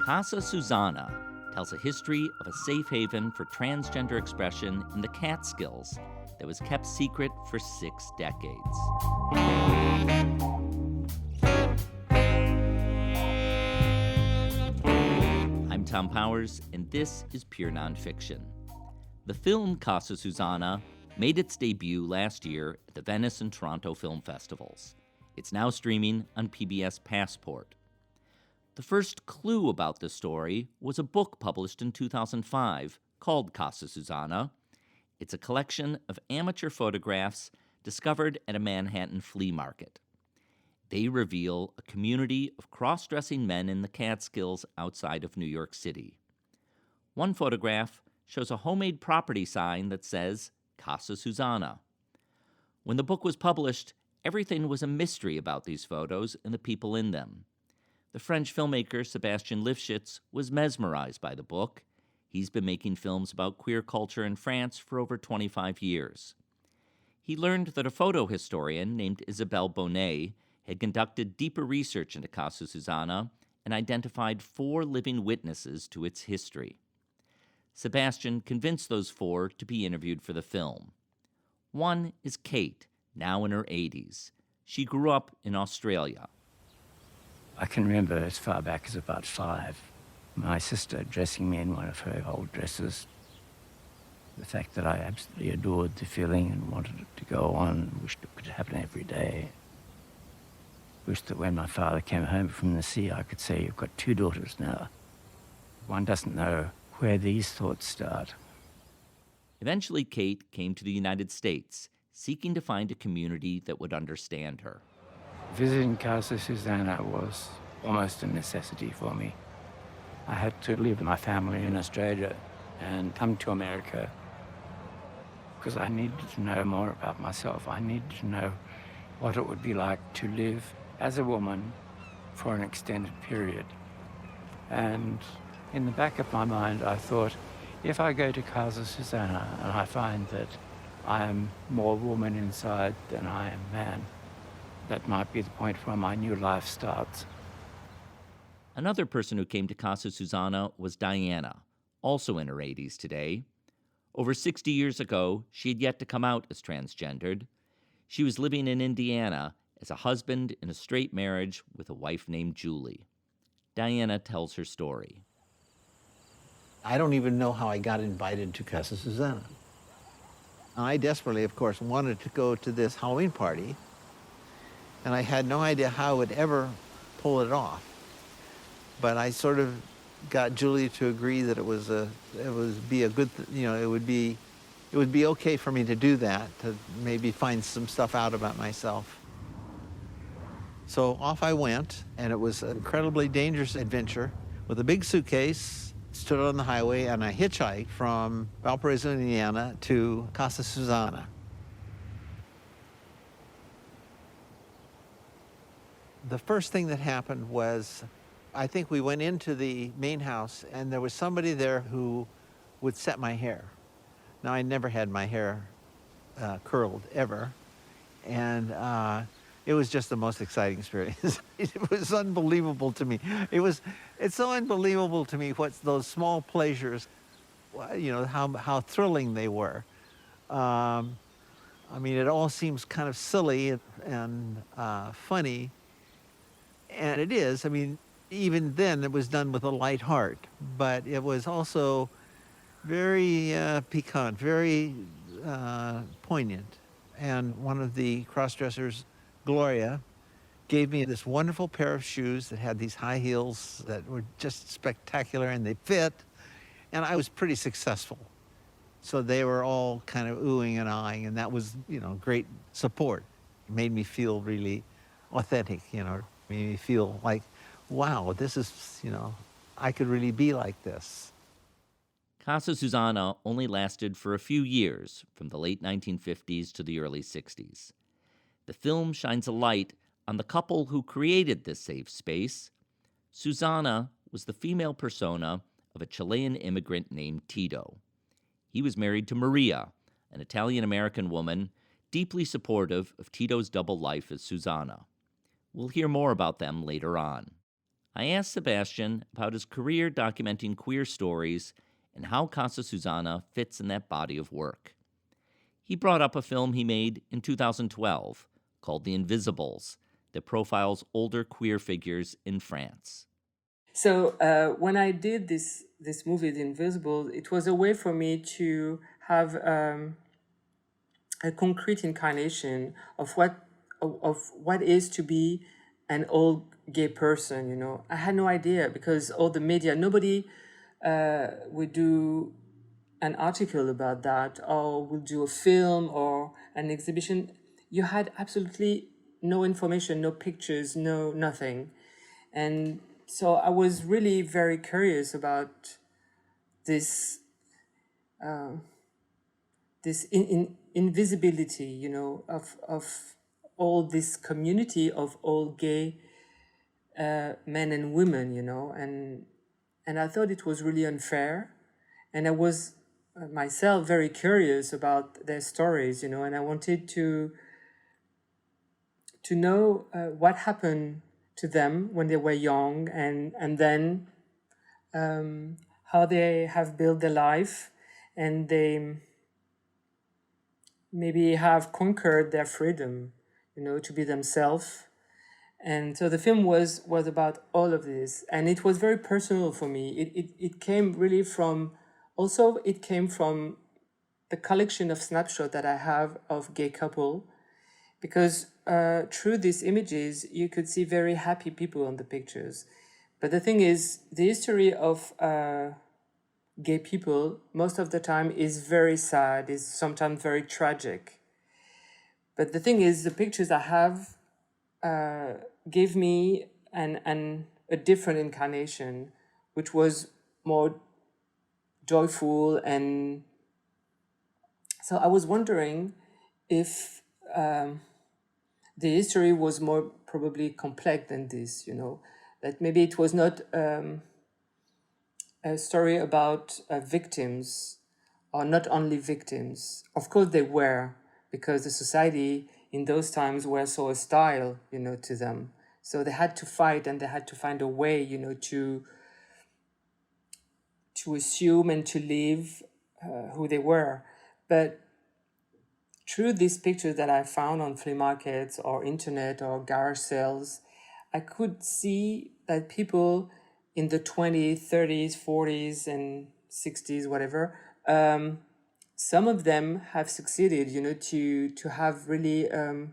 Casa Susanna tells a history of a safe haven for transgender expression in the Catskills that was kept secret for 6 decades. I'm Thom Powers, and this is Pure Nonfiction. The film Casa Susanna made its debut last year at the Venice and Toronto Film Festivals. It's now streaming on PBS Passport. The first clue about the story was a book published in 2005 called Casa Susanna. It's a collection of amateur photographs discovered at a Manhattan flea market. They reveal a community of cross-dressing men in the Catskills outside of New York City. One photograph shows a homemade property sign that says Casa Susanna. When the book was published, everything was a mystery about these photos and the people in them. The French filmmaker Sébastien Lifshitz was mesmerized by the book. He's been making films about queer culture in France for over 25 years. He learned that a photo historian named Isabelle Bonnet had conducted deeper research into Casa Susanna and identified 4 living witnesses to its history. Sébastien convinced those 4 to be interviewed for the film. One is Kate, now in her 80s. She grew up in Australia. I can remember as far back as about 5, my sister dressing me in one of her old dresses. The fact that I absolutely adored the feeling and wanted it to go on, wished it could happen every day. Wished that when my father came home from the sea, I could say, "You've got 2 daughters now." One doesn't know where these thoughts start. Eventually, Kate came to the United States, seeking to find a community that would understand her. Visiting Casa Susanna was almost a necessity for me. I had to leave my family in Australia and come to America because I needed to know more about myself. I needed to know what it would be like to live as a woman for an extended period. And in the back of my mind, I thought, if I go to Casa Susanna and I find that I am more woman inside than I am man, that might be the point where my new life starts. Another person who came to Casa Susanna was Diana, also in her 80s today. Over 60 years ago, she had yet to come out as transgendered. She was living in Indiana as a husband in a straight marriage with a wife named Julie. Diana tells her story. I don't even know how I got invited to Casa Susanna. I desperately, of course, wanted to go to this Halloween party, and I had no idea how I would ever pull it off. But I sort of got Julie to agree that it would be okay for me to do that, to maybe find some stuff out about myself. So off I went, and it was an incredibly dangerous adventure with a big suitcase. Stood on the highway, and I hitchhiked from Valparaiso, Indiana to Casa Susanna. The first thing that happened was, I think we went into the main house, and there was somebody there who would set my hair. Now, I never had my hair curled, ever, and it was just the most exciting experience. It was unbelievable to me. It's so unbelievable to me what those small pleasures, how thrilling they were. It all seems kind of silly and funny, and it is. Even then it was done with a light heart, but it was also very piquant, very poignant. And one of the cross-dressers, Gloria, gave me this wonderful pair of shoes that had these high heels that were just spectacular, and they fit, and I was pretty successful. So they were all kind of oohing and ahhing, and that was, great support. It made me feel really authentic, made me feel like, wow, this is, I could really be like this. Casa Susanna only lasted for a few years, from the late 1950s to the early 60s. The film shines a light on the couple who created this safe space. Susanna was the female persona of a Chilean immigrant named Tito. He was married to Maria, an Italian-American woman deeply supportive of Tito's double life as Susanna. We'll hear more about them later on. I asked Sébastien about his career documenting queer stories and how Casa Susanna fits in that body of work. He brought up a film he made in 2012 called The Invisibles that profiles older queer figures in France. So when I did this movie, The Invisible, it was a way for me to have a concrete incarnation of what is to be an old gay person. You know, I had no idea because all the media, nobody would do an article about that or would do a film or an exhibition. You had absolutely no information, no pictures, no nothing, and so I was really very curious about this invisibility, you know, of all this community of all gay men and women, you know, and I thought it was really unfair, and I was myself very curious about their stories, you know, and I wanted to know what happened to them when they were young, and then how they have built their life, and they maybe have conquered their freedom, you know, to be themselves. And so the film was about all of this, and it was very personal for me. It came really from, also it came from the collection of snapshots that I have of gay couple, because through these images, you could see very happy people on the pictures. But the thing is, the history of gay people, most of the time, is very sad, is sometimes very tragic. But the thing is, the pictures I have gave me a different incarnation, which was more joyful. And so I was wondering if the history was more probably complex than this, you know, that maybe it was not a story about victims, or not only victims. Of course they were, because the society in those times were so hostile, you know, to them. So they had to fight, and they had to find a way, you know, to assume and to live who they were. But through these pictures that I found on flea markets or internet or garage sales, I could see that people in the 20s, 30s, 40s, and 60s, whatever, some of them have succeeded, you know, to have really a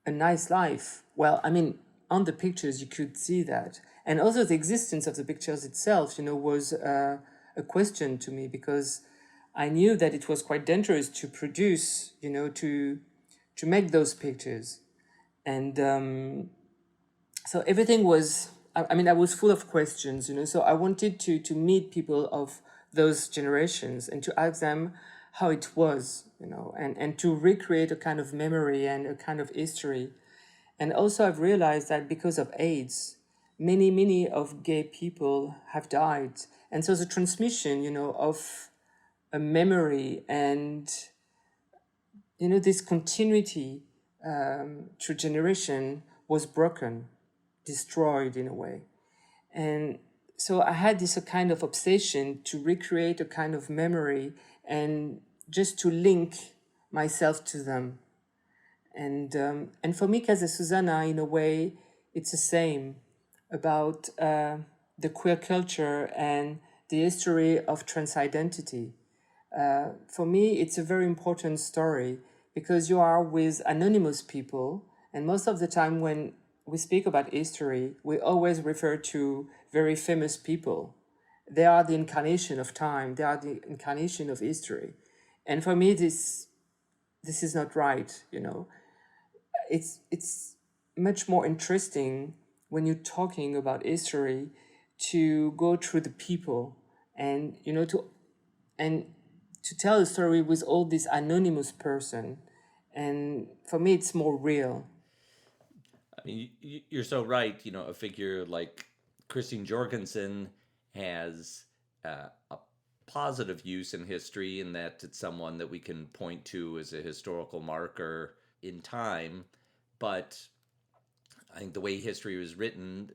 nice life. Well, I mean, on the pictures, you could see that. And also the existence of the pictures itself, you know, was a question to me, because I knew that it was quite dangerous to produce, you know, to make those pictures. And so everything was, I mean, I was full of questions, you know, so I wanted to meet people of those generations and to ask them how it was, you know, and to recreate a kind of memory and a kind of history. And also I've realized that because of AIDS, many of gay people have died. And so the transmission, you know, of a memory and, you know, this continuity through generation was broken, destroyed in a way. And so I had this a kind of obsession to recreate a kind of memory and just to link myself to them. And for me, Casa Susanna, in a way, it's the same about the queer culture and the history of trans identity. For me, it's a very important story because you are with anonymous people, and most of the time when we speak about history, we always refer to very famous people. They are the incarnation of time. They are the incarnation of history. And for me, this is not right, you know. It's much more interesting when you're talking about history to go through the people and, you know, to tell a story with all this anonymous person. And for me, it's more real. I mean, you're so right. You know, a figure like Christine Jorgensen has a positive use in history in that it's someone that we can point to as a historical marker in time. But I think the way history was written,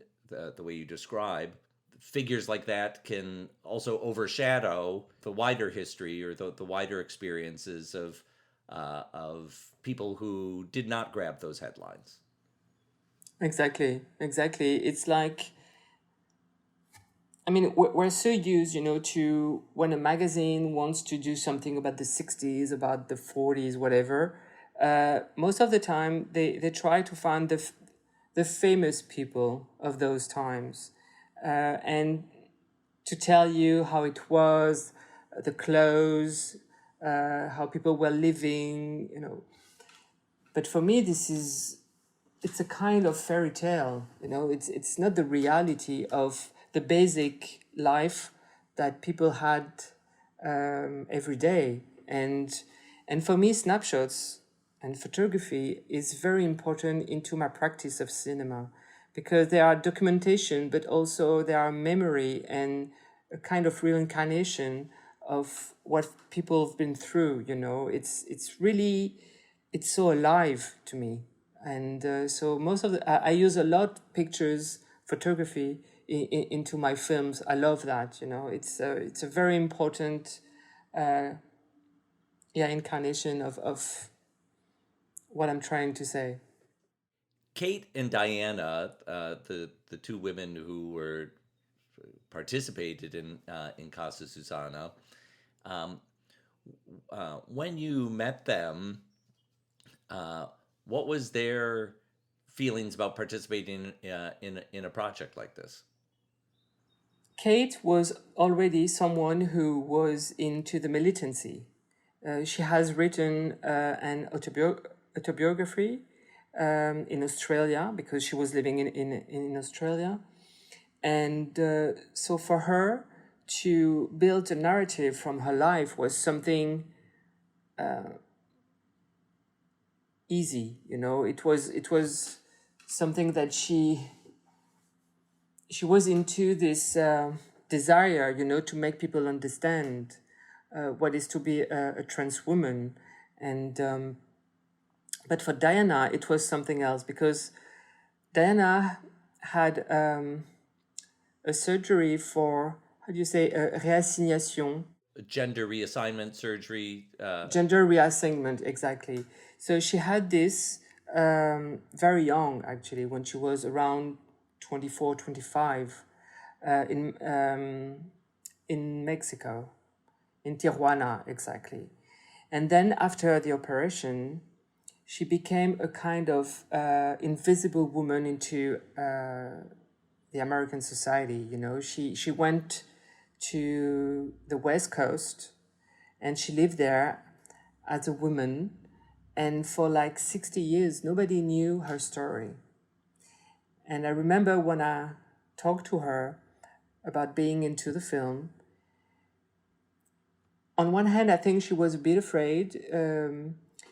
the way you describe, figures like that can also overshadow the wider history or the wider experiences of people who did not grab those headlines. Exactly, exactly. It's like, I mean, we're so used, to when a magazine wants to do something about the 60s, about the 40s, whatever, most of the time they try to find the famous people of those times, and to tell you how it was, the clothes, how people were living. But for me, it's a kind of fairy tale. It's not the reality of the basic life that people had every day. And for me, snapshots and photography is very important into my practice of cinema, because they are documentation, but also they are memory and a kind of reincarnation of what people have been through. It's really, it's so alive to me. And so most of I use a lot pictures, photography into my films. I love that. It's a very important, incarnation of what I'm trying to say. Kate and Diana, the two women who were participated in Casa Susanna, when you met them, what was their feelings about participating in a project like this? Kate was already someone who was into the militancy. She has written an autobiography in Australia, because she was living in Australia. And so for her to build a narrative from her life was something easy. It was something that she was into, this desire, to make people understand what is to be a trans woman. And but for Diana, it was something else, because Diana had a surgery for, how do you say, a réassignation. Gender reassignment surgery. Gender reassignment, exactly. So she had this very young, actually, when she was around 24, 25, in Mexico, in Tijuana, exactly. And then after the operation, she became a kind of invisible woman into the American society. She went to the West Coast, and she lived there as a woman. And for like 60 years, nobody knew her story. And I remember when I talked to her about being into the film, on one hand, I think she was a bit afraid.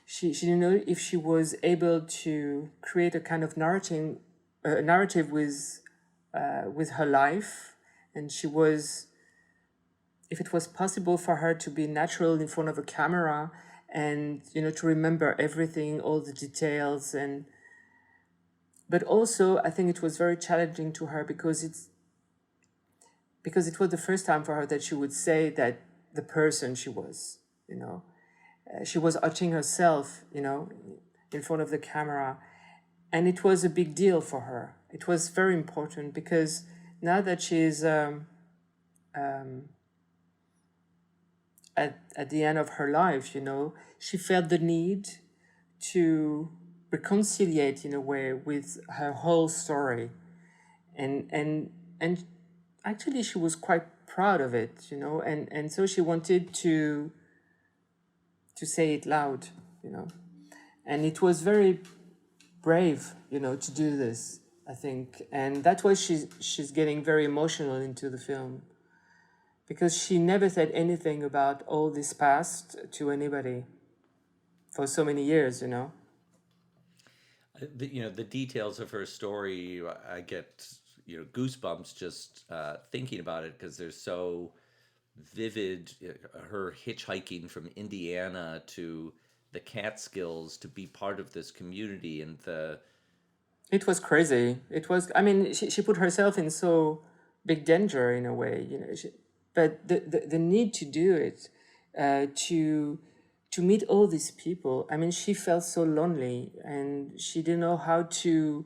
She didn't know if she was able to create a kind of narrative with her life, and if it was possible for her to be natural in front of a camera, and to remember everything, all the details. But also I think it was very challenging to her, because it was the first time for her that she would say that the person she was, she was watching herself, in front of the camera. And it was a big deal for her. It was very important, because now that she's at the end of her life, she felt the need to reconciliate in a way with her whole story. And actually she was quite proud of it, and so she wanted to say it loud, and it was very brave, to do this, I think. And that's why she's getting very emotional into the film, because she never said anything about all this past to anybody for so many years. The details of her story, I get goosebumps just thinking about it, because they're so vivid. Her hitchhiking from Indiana to the Catskills to be part of this community, and It was crazy. It was, I mean, she put herself in so big danger in a way, you know, but the need to do it, to meet all these people. I mean, she felt so lonely and she didn't know how to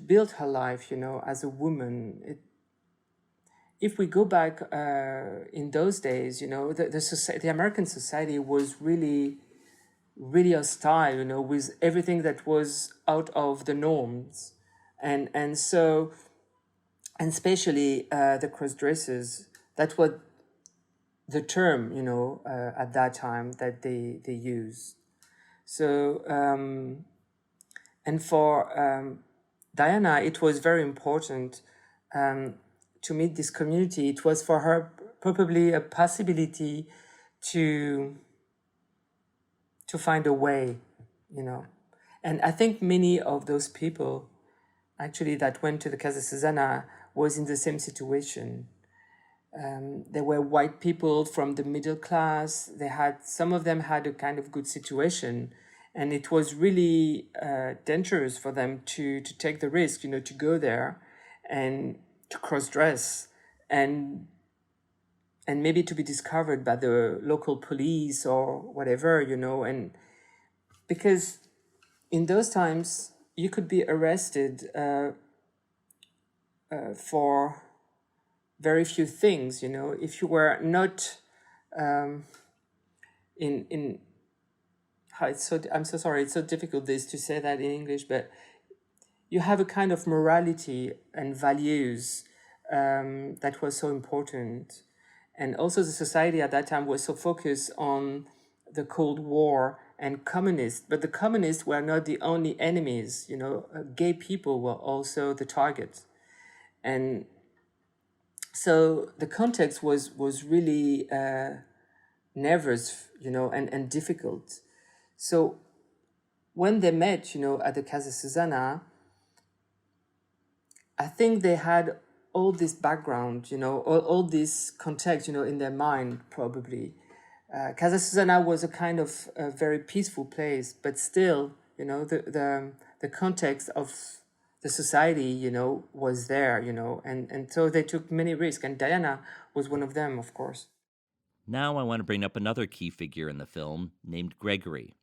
build her life, you know, as a woman. If we go back in those days, you know, the American society was really, really hostile, you know, with everything that was out of the norms, and so, and especially the cross dressers. That was the term, you know, at that time that they used. So and for Diana, it was very important to meet this community. It was for her probably a possibility to find a way, you know. And I think many of those people actually that went to the Casa Susanna was in the same situation. There were white people from the middle class. Some of them had a kind of good situation, and it was really dangerous for them to take the risk, you know, to go there and to cross-dress and maybe to be discovered by the local police or whatever, you know, and because in those times you could be arrested for very few things, you know, if you were not in I'm so sorry, it's so difficult to say that in English, but you have a kind of morality and values that was so important. And also the society at that time was so focused on the Cold War and communists, but the communists were not the only enemies, you know, gay people were also the target. And so the context was really nervous, you know, and difficult. So when they met, you know, at the Casa Susanna, I think they had all this background, you know, all this context, you know, in their mind, probably. Casa Susanna was a kind of a very peaceful place, but still, you know, the context of the society, you know, was there, you know, and so they took many risks, and Diana was one of them, of course. Now I want to bring up another key figure in the film named Gregory.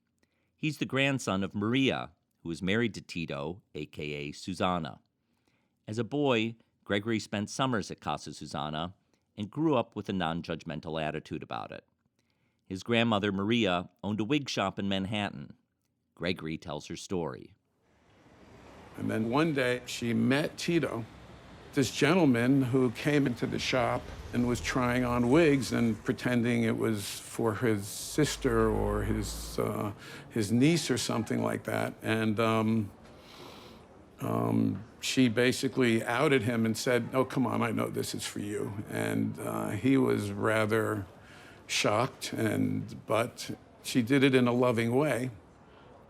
He's the grandson of Maria, who is married to Tito, a.k.a. Susanna. As a boy, Gregory spent summers at Casa Susanna and grew up with a non-judgmental attitude about it. His grandmother, Maria, owned a wig shop in Manhattan. Gregory tells her story. And then one day she met Tito, this gentleman who came into the shop and was trying on wigs and pretending it was for his sister or his niece or something like that. And she basically outed him and said, "Oh, come on, I know this is for you." And he was rather shocked, but she did it in a loving way.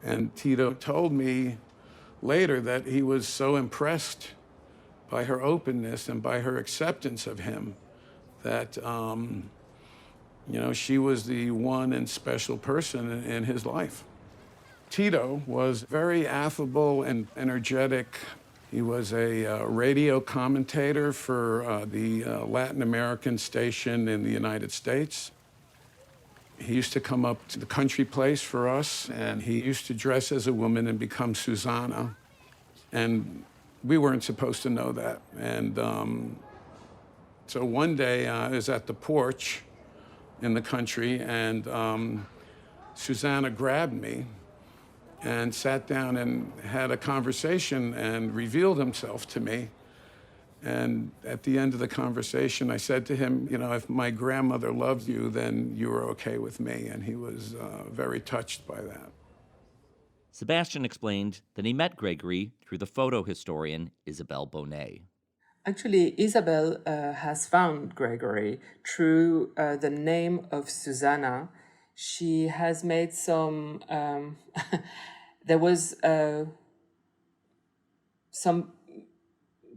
And Tito told me later that he was so impressed by her openness and by her acceptance of him that, you know, she was the one and special person in his life. Tito was very affable and energetic. He was a radio commentator for the Latin American station in the United States. He used to come up to the country place for us, and he used to dress as a woman and become Susanna. And we weren't supposed to know that. And so one day I was at the porch in the country, and Susanna grabbed me and sat down and had a conversation and revealed himself to me. And at the end of the conversation, I said to him, you know, if my grandmother loved you, then you were okay with me. And he was very touched by that. Sébastien explained that he met Gregory through the photo historian Isabelle Bonnet. Actually, Isabelle has found Gregory through the name of Susanna. She has made some, there was some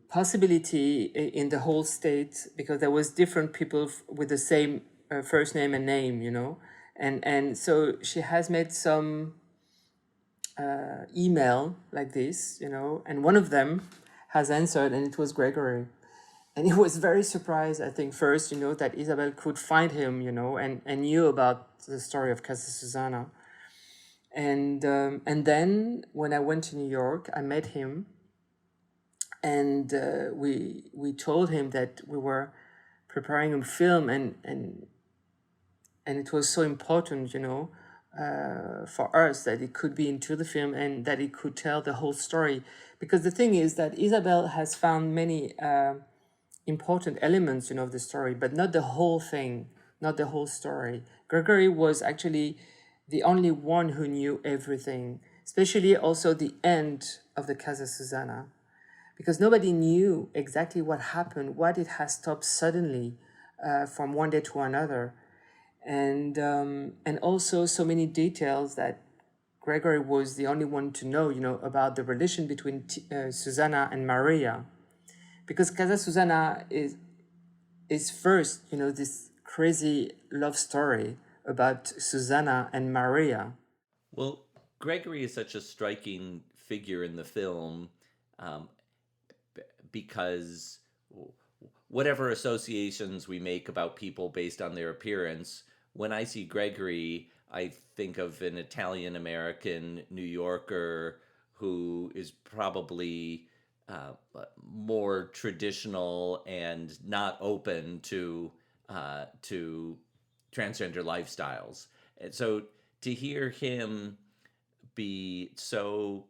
possibility in the whole state because there was different people with the same first name and name, you know. And so she has made some email like this, and one of them has answered, and it was Gregory. And he was very surprised, I think, first, that Isabel could find him, and knew about the story of Casa Susanna. And then when I went to New York, I met him, and we told him that we were preparing a film, and it was so important, for us that it could be into the film and that it could tell the whole story. Because the thing is that Isabel has found many important elements, of the story, but not the whole thing, not the whole story. Gregory was actually the only one who knew everything, especially also the end of the Casa Susanna, because nobody knew exactly what happened, what it has stopped suddenly from one day to another. And also so many details that Gregory was the only one to know, about the relation between Susanna and Maria. Because Casa Susanna is first, this crazy love story about Susanna and Maria. Well, Gregory is such a striking figure in the film um, because whatever associations we make about people based on their appearance, when I see Gregory, I think of an Italian American New Yorker who is probably uh, more traditional and not open to transgender lifestyles. And so to hear him be so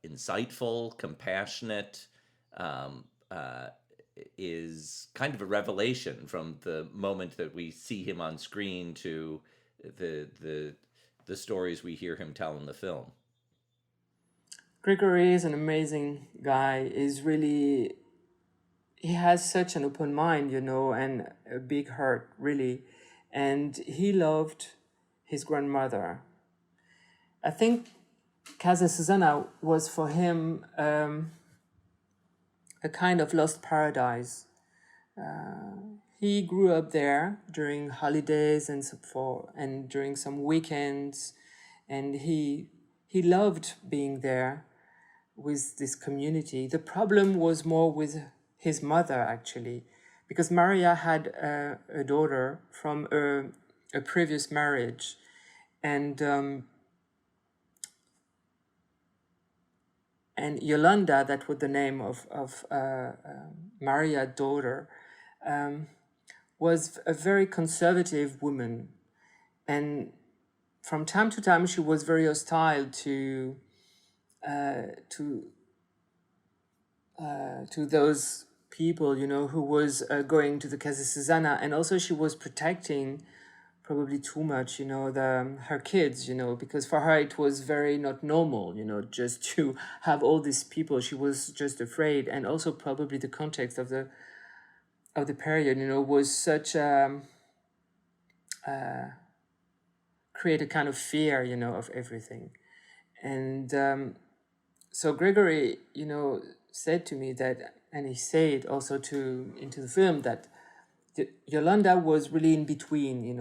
insightful, compassionate, um, uh, is kind of a revelation from the moment that we see him on screen to the stories we hear him tell in the film. Gregory is an amazing guy. He has such an open mind, and a big heart, really. And he loved his grandmother. I think Casa Susanna was for him a kind of lost paradise. He grew up there during holidays and during some weekends, and he loved being there with this community. The problem was more with his mother, actually, because Maria had a daughter from a previous marriage, and Yolanda, that was the name of Maria's daughter, was a very conservative woman, and from time to time she was very hostile to those people, who was going to the Casa Susanna, and also she was protecting probably too much, her kids, because for her it was very not normal, just to have all these people. She was just afraid, and also probably the context of the period, was such create a kind of fear, of everything, and so Gregory, said to me that, and he said also into the film that Yolanda was really in between,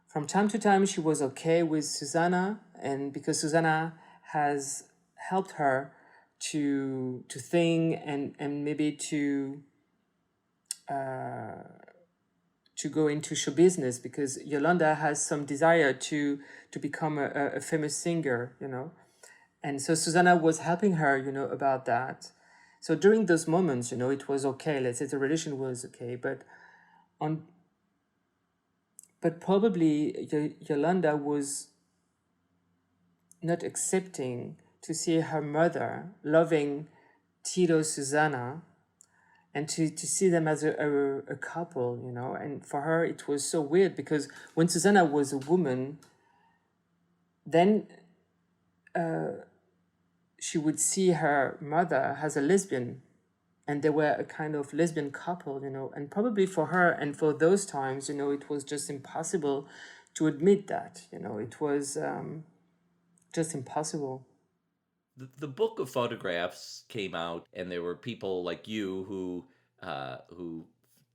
From time to time, she was okay with Susanna, and because Susanna has helped her to think and maybe to go into show business, because Yolanda has some desire to become a famous singer, and so Susanna was helping her, about that. So during those moments, it was okay. Let's say the relation was okay, but probably Yolanda was not accepting to see her mother loving Tito Susanna, and to see them as a couple, And for her, it was so weird, because when Susanna was a woman, then she would see her mother as a lesbian, and they were a kind of lesbian couple, and probably for her and for those times, it was just impossible to admit that, it was just impossible. The book of photographs came out, and there were people like you who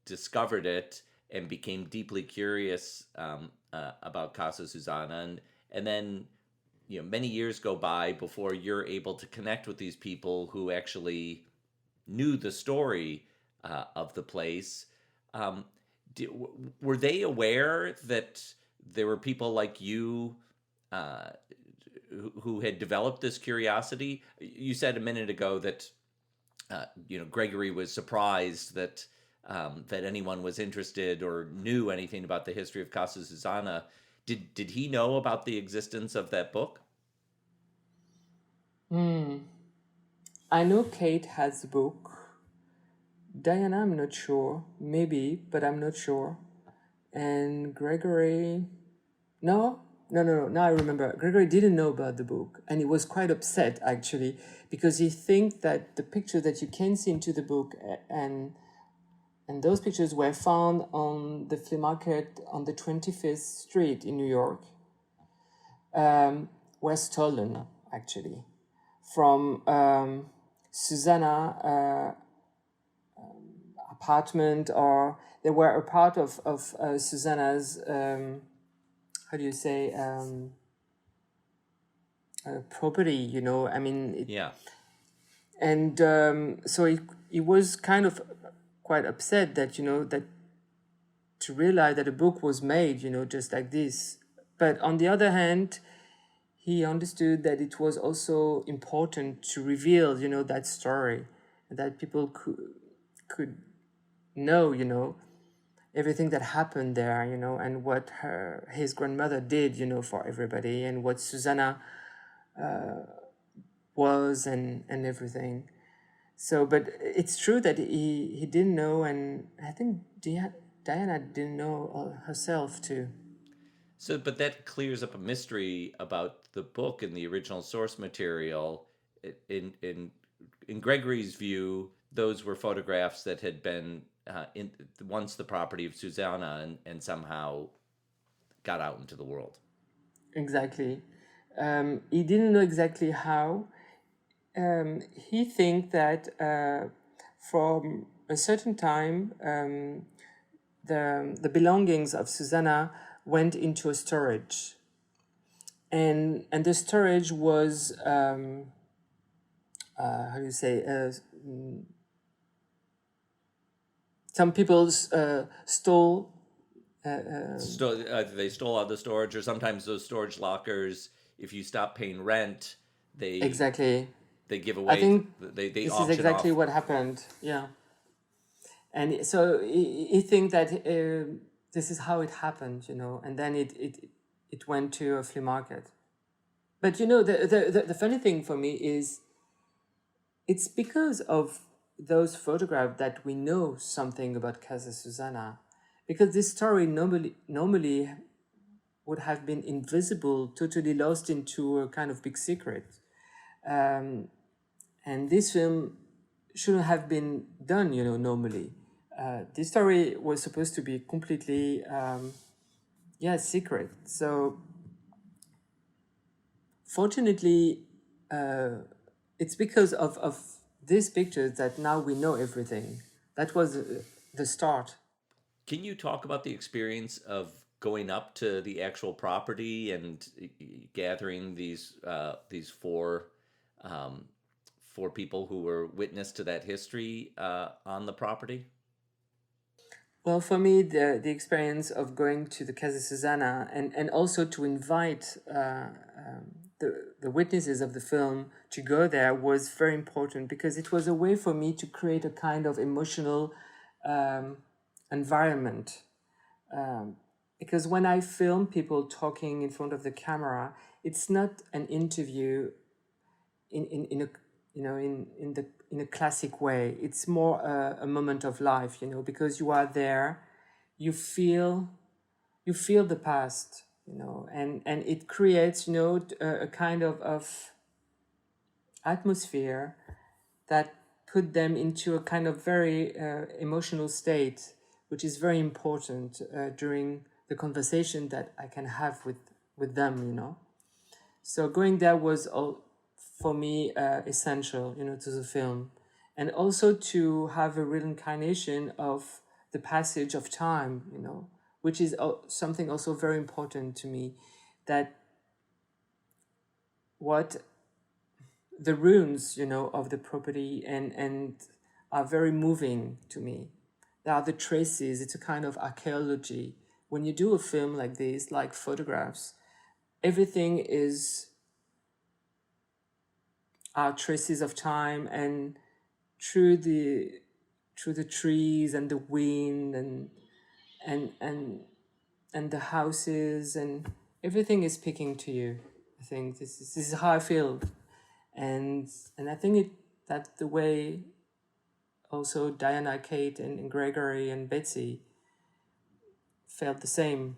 discovered it and became deeply curious about Casa Susanna, and then many years go by before you're able to connect with these people who actually knew the story of the place. Um, were they aware that there were people like you uh, who had developed this curiosity? You said a minute ago that Gregory was surprised that anyone was interested or knew anything about the history of Casa Susanna. Did he know about the existence of that book? I know Kate has the book. Diana, I'm not sure. Maybe, but I'm not sure. And Gregory, no. Now I remember. Gregory didn't know about the book, and he was quite upset actually, because he thinks that the picture that you can see into the book and those pictures were found on the flea market on the 25th Street in New York, were stolen actually from Susanna apartment, or they were a part of Susanna's how do you say property, I mean Yeah. and so he was kind of quite upset that that to realize that a book was made just like this. But on the other hand, he understood that it was also important to reveal that story, that people could know everything that happened there, and what his grandmother did, for everybody, and what Susanna was, and everything. So, but it's true that he didn't know, and I think Diana didn't know herself too. So, but that clears up a mystery about the book and the original source material. In Gregory's view, those were photographs that had been once the property of Susanna, and somehow got out into the world. Exactly. He didn't know exactly how. He think that from a certain time, the belongings of Susanna went into a storage, and the storage was how do you say, some people stole. They stole out the storage, or sometimes those storage lockers, if you stop paying rent, Exactly. they give away. I think they this auction is exactly off. what happened. Yeah, and so he think that this is how it happened, and then it went to a flea market. But the funny thing for me is, it's because of those photographs that we know something about Casa Susanna, because this story normally would have been invisible, totally lost into a kind of big secret. And this film shouldn't have been done, normally. This story was supposed to be completely, secret. So, fortunately, it's because of these pictures that now we know everything. That was the start. Can you talk about the experience of going up to the actual property and gathering these four people who were witness to that history on the property? Well, for me, the experience of going to the Casa Susanna and also to invite the witnesses of the film to go there was very important, because it was a way for me to create a kind of emotional environment. Because when I film people talking in front of the camera, it's not an interview in a classic way. It's more a moment of life, because you are there, you feel the past, and it creates, a kind of atmosphere that put them into a kind of very emotional state, which is very important during the conversation that I can have with them, So going there was for me essential, to the film, and also to have a real incarnation of the passage of time, which is something also very important to me, that what the ruins, of the property, and are very moving to me. There are the traces. It's a kind of archaeology. When you do a film like this, like photographs, everything are traces of time, and through the trees and the wind and the houses, and everything is speaking to you. I think this is how I feel, and I think that's the way also Diana, Kate, and Gregory and Betsy felt the same.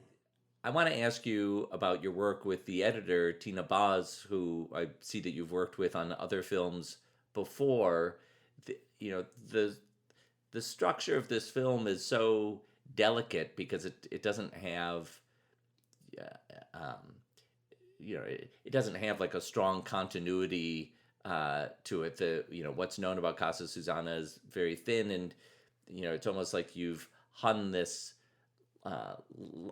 I want to ask you about your work with the editor, Tina Boz, who I see that you've worked with on other films before. The structure of this film is so delicate because it doesn't have, it doesn't have like a strong continuity to it. What's known about Casa Susanna is very thin, and it's almost like you've hung this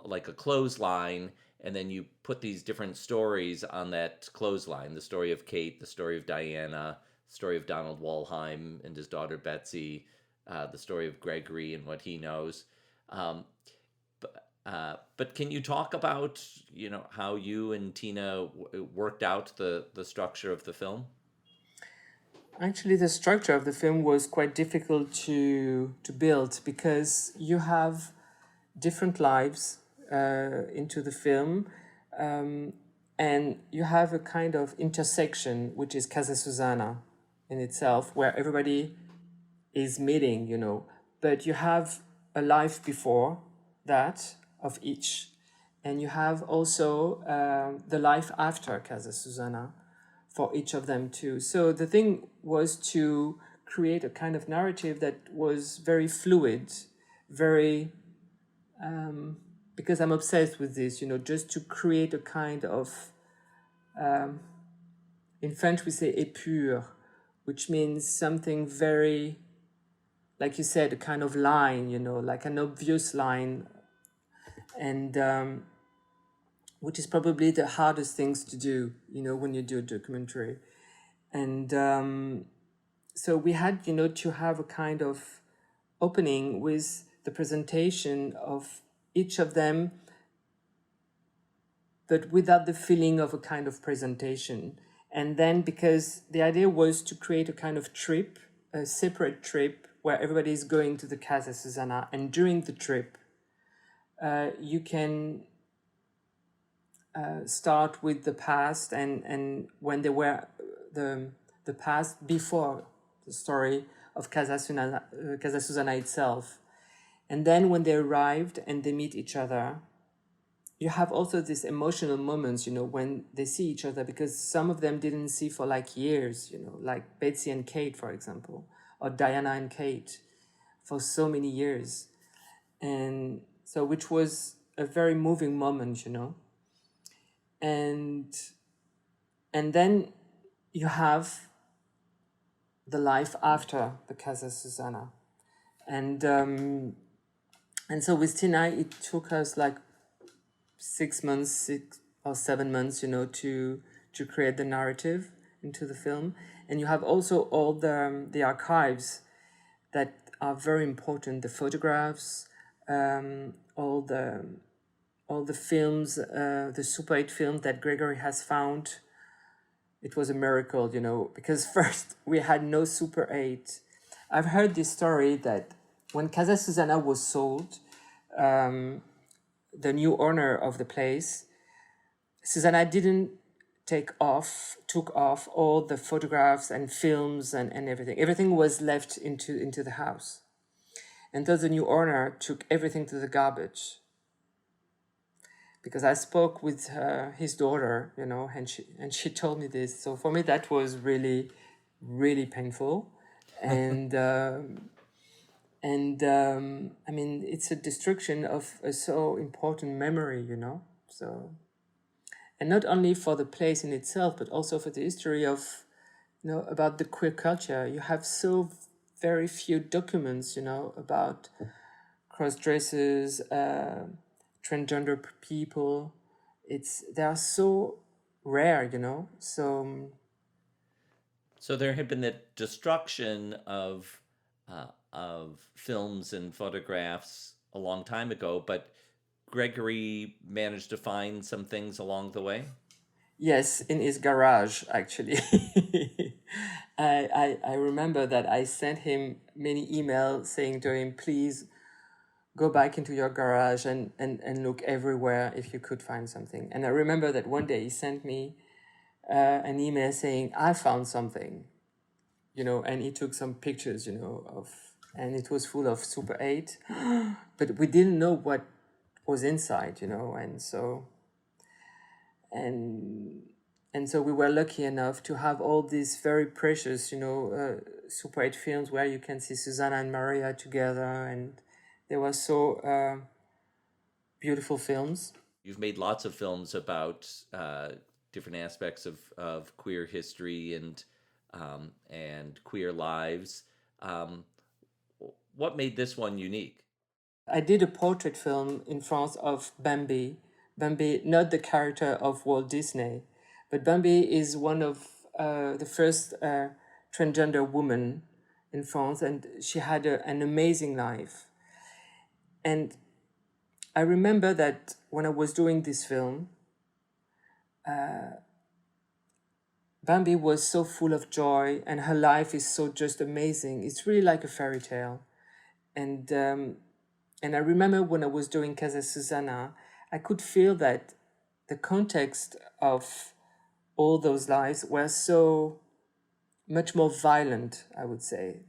like a clothesline, and then you put these different stories on that clothesline: the story of Kate, the story of Diana, the story of Donald Walheim and his daughter Betsy, the story of Gregory and what he knows. But can you talk about how you and Tina worked out the structure of the film? Actually, the structure of the film was quite difficult to build, because you have different lives into the film, and you have a kind of intersection, which is Casa Susanna in itself, where everybody is meeting, but you have a life before that of each, and you have also the life after Casa Susanna for each of them too. So the thing was to create a kind of narrative that was very fluid, very because I'm obsessed with this, just to create a kind of, in French we say épure, which means something very, like you said, a kind of line, like an obvious line, and which is probably the hardest things to do, when you do a documentary. And so we had, to have a kind of opening with the presentation of each of them, but without the feeling of a kind of presentation. And then, because the idea was to create a kind of trip, a separate trip, where everybody is going to the Casa Susanna, and during the trip, you can start with the past, and when they were the past before the story of Casa Susanna itself. And then when they arrived and they meet each other, you have also these emotional moments, when they see each other, because some of them didn't see for like years, like Betsy and Kate, for example, or Diana and Kate for so many years. And so, which was a very moving moment, And then you have the life after the Casa Susanna. And so with Tina, it took us like 6 or 7 months, to create the narrative into the film. And you have also all the archives that are very important, the photographs, all the films, the Super 8 film that Gregory has found. It was a miracle, because first we had no Super 8. I've heard this story that when Casa Susanna was sold, the new owner of the place, Susanna didn't took off all the photographs and films and everything. Everything was left into the house. And thus the new owner took everything to the garbage. Because I spoke with his daughter, and she told me this. So for me, that was really, really painful. And I mean, it's a destruction of a so important memory, So, and not only for the place in itself, but also for the history of, about the queer culture. You have so very few documents, about cross-dressers, transgender people. There are so rare, you know. So there had been the destruction of films and photographs a long time ago, but Gregory managed to find some things along the way. Yes, in his garage, actually. I remember that I sent him many emails saying to him, please go back into your garage and look everywhere if you could find something. And I remember that one day he sent me an email saying, I found something, you know, and he took some pictures, you know, and it was full of Super 8, but we didn't know what was inside, you know, and so we were lucky enough to have all these very precious, you know, Super 8 films where you can see Susanna and Maria together, and they were so beautiful films. You've made lots of films about different aspects of queer history and queer lives. What made this one unique? I did a portrait film in France of Bambi. Bambi, not the character of Walt Disney, but Bambi is one of the first transgender women in France, and she had an amazing life. And I remember that when I was doing this film, Bambi was so full of joy, and her life is so just amazing. It's really like a fairy tale. And I remember when I was doing Casa Susanna, I could feel that the context of all those lives were so much more violent, I would say.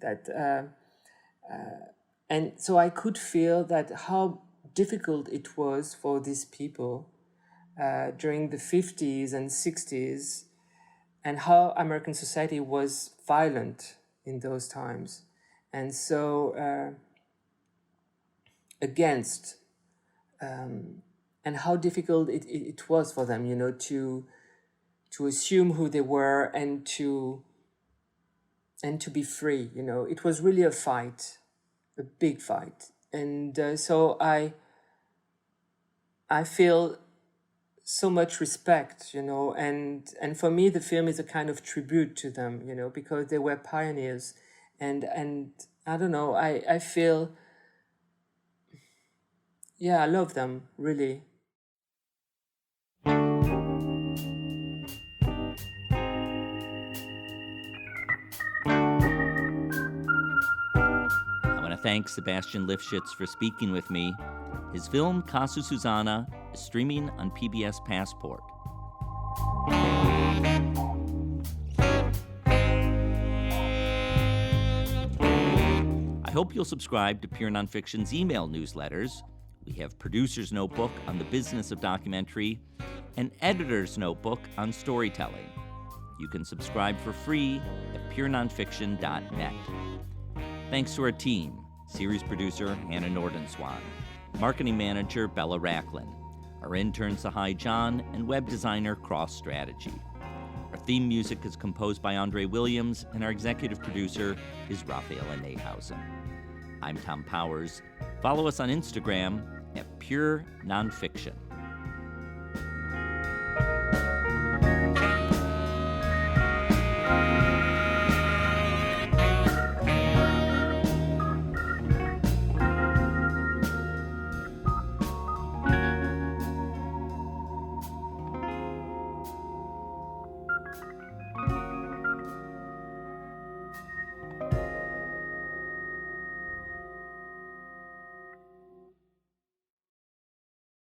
And so I could feel that how difficult it was for these people during the 50s and 60s, and how American society was violent in those times. And so against, and how difficult it was for them, you know, to assume who they were and to be free, you know. It was really a fight, a big fight. And so I feel so much respect, you know, and for me the film is a kind of tribute to them, you know, because they were pioneers, and I don't know, I feel, yeah, I love them, really. Thanks Sébastien Lifshitz for speaking with me. His film, Casa Susanna, is streaming on PBS Passport. I hope you'll subscribe to Pure Nonfiction's email newsletters. We have Producer's Notebook on the business of documentary and Editor's Notebook on storytelling. You can subscribe for free at purenonfiction.net. Thanks to our team. Series producer, Hannah Nordenswan. Marketing manager, Bella Racklin. Our intern, Sahai John, and web designer, Cross Strategy. Our theme music is composed by Andre Williams, and our executive producer is Rafaela Nehausen. I'm Thom Powers. Follow us on Instagram at Pure Nonfiction.